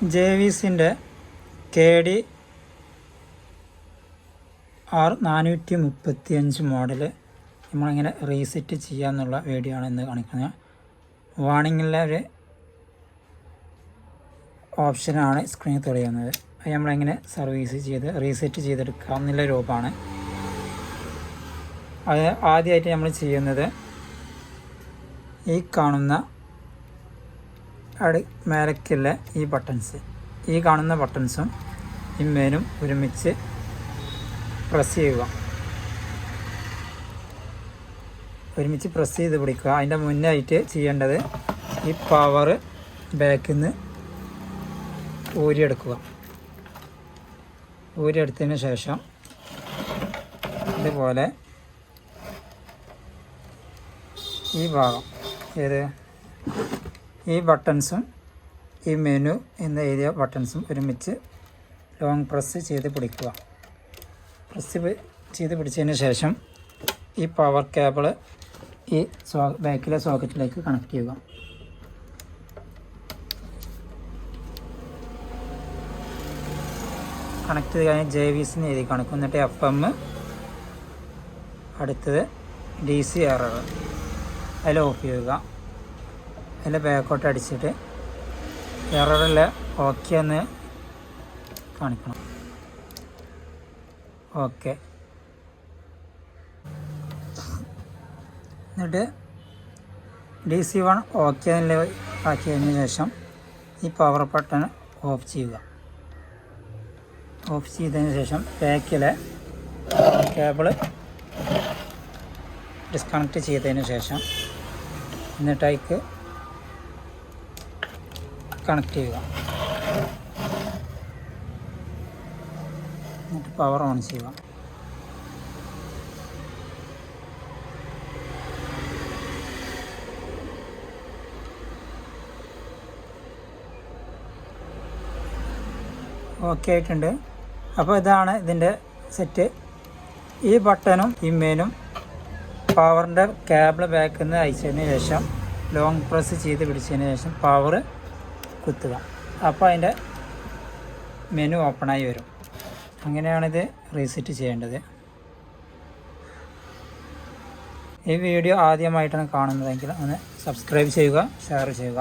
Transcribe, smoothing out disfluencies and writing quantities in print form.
JVSൻ്റെ KD R435 model നമ്മളെങ്ങനെ reset ചെയ്യാമെന്നുള്ള video ആണ് ഇന്ന് കാണിക്കുന്നത്. വാണിങ്ങിലെ ഒരു ഓപ്ഷനാണ് സ്ക്രീനിൽ തെളിയുന്നത്. അത് നമ്മളെങ്ങനെ റീസെറ്റ് ചെയ്തെടുക്കാം എന്നുള്ള രൂപമാണ്. അത് ആദ്യമായിട്ട് നമ്മൾ ചെയ്യുന്നത് ഈ കാണുന്ന മേലക്കുള്ള ഈ കാണുന്ന ബട്ടൺസും ഈ മെനും ഒരുമിച്ച് പ്രസ് ചെയ്യുക. പ്രസ് ചെയ്ത് പിടിക്കുക. അതിൻ്റെ മുന്നായിട്ട് ചെയ്യേണ്ടത് ഈ പവർ ബാക്കിൽ നിന്ന് ഊരിയെടുത്തതിന് ശേഷം ഇതുപോലെ ഈ ഭാഗം ഈ ബട്ടൺസും ഈ മെനു എന്ന് എഴുതിയ ബട്ടൺസും ഒരുമിച്ച് ലോങ് പ്രസ് ചെയ്ത് പിടിക്കുക. പിടിച്ചതിന് ശേഷം ഈ പവർ കേബിൾ ഈ ബാക്കിലെ സോക്കറ്റിലേക്ക് കണക്ട് ചെയ്യുക. കണക്ട് ചെയ്ത് കഴിഞ്ഞാൽ JVS എഴുതി കാണിക്കും. എന്നിട്ട് FM, അടുത്തത് DC എറർ, അതിൽ ഓഫ് ചെയ്യുക. അതിൽ ബാക്കോട്ട് അടിച്ചിട്ട് എററിൽ ഓക്കെ എന്ന് കാണിക്കണം. ഓക്കെ, എന്നിട്ട് DC1 ഓക്കെ എന്ന് ആക്കിയതിന് ശേഷം ഈ പവർ ബട്ടൺ ഓഫ് ചെയ്യുക. ഓഫ് ചെയ്തതിന് ശേഷം ബാക്കിലെ കേബിൾ ഡിസ്കണക്ട് ചെയ്തതിന് ശേഷം എന്നിട്ടേക്ക് കണക്ട് ചെയ്യുക. എന്നിട്ട് പവർ ഓൺ ചെയ്യുക. ഓക്കെ ആയിട്ടുണ്ട്. അപ്പോൾ ഇതാണ് ഇതിൻ്റെ സെറ്റ്. ഈ ബട്ടണും ഈ മെനും പവറിൻ്റെ കേബിൾ ബാക്കിൽ നിന്ന് അയച്ചതിന് ശേഷം ലോങ് പ്രസ് ചെയ്ത് പിടിച്ചതിന് ശേഷം പവർ കുത്തുക. അപ്പോൾ അതിൻ്റെ മെനു ഓപ്പണായി വരും. അങ്ങനെയാണിത് റീസെറ്റ് ചെയ്യേണ്ടത്. ഈ വീഡിയോ ആദ്യമായിട്ടാണ് കാണുന്നതെങ്കിൽ ഒന്ന് സബ്സ്ക്രൈബ് ചെയ്യുക, ഷെയർ ചെയ്യുക.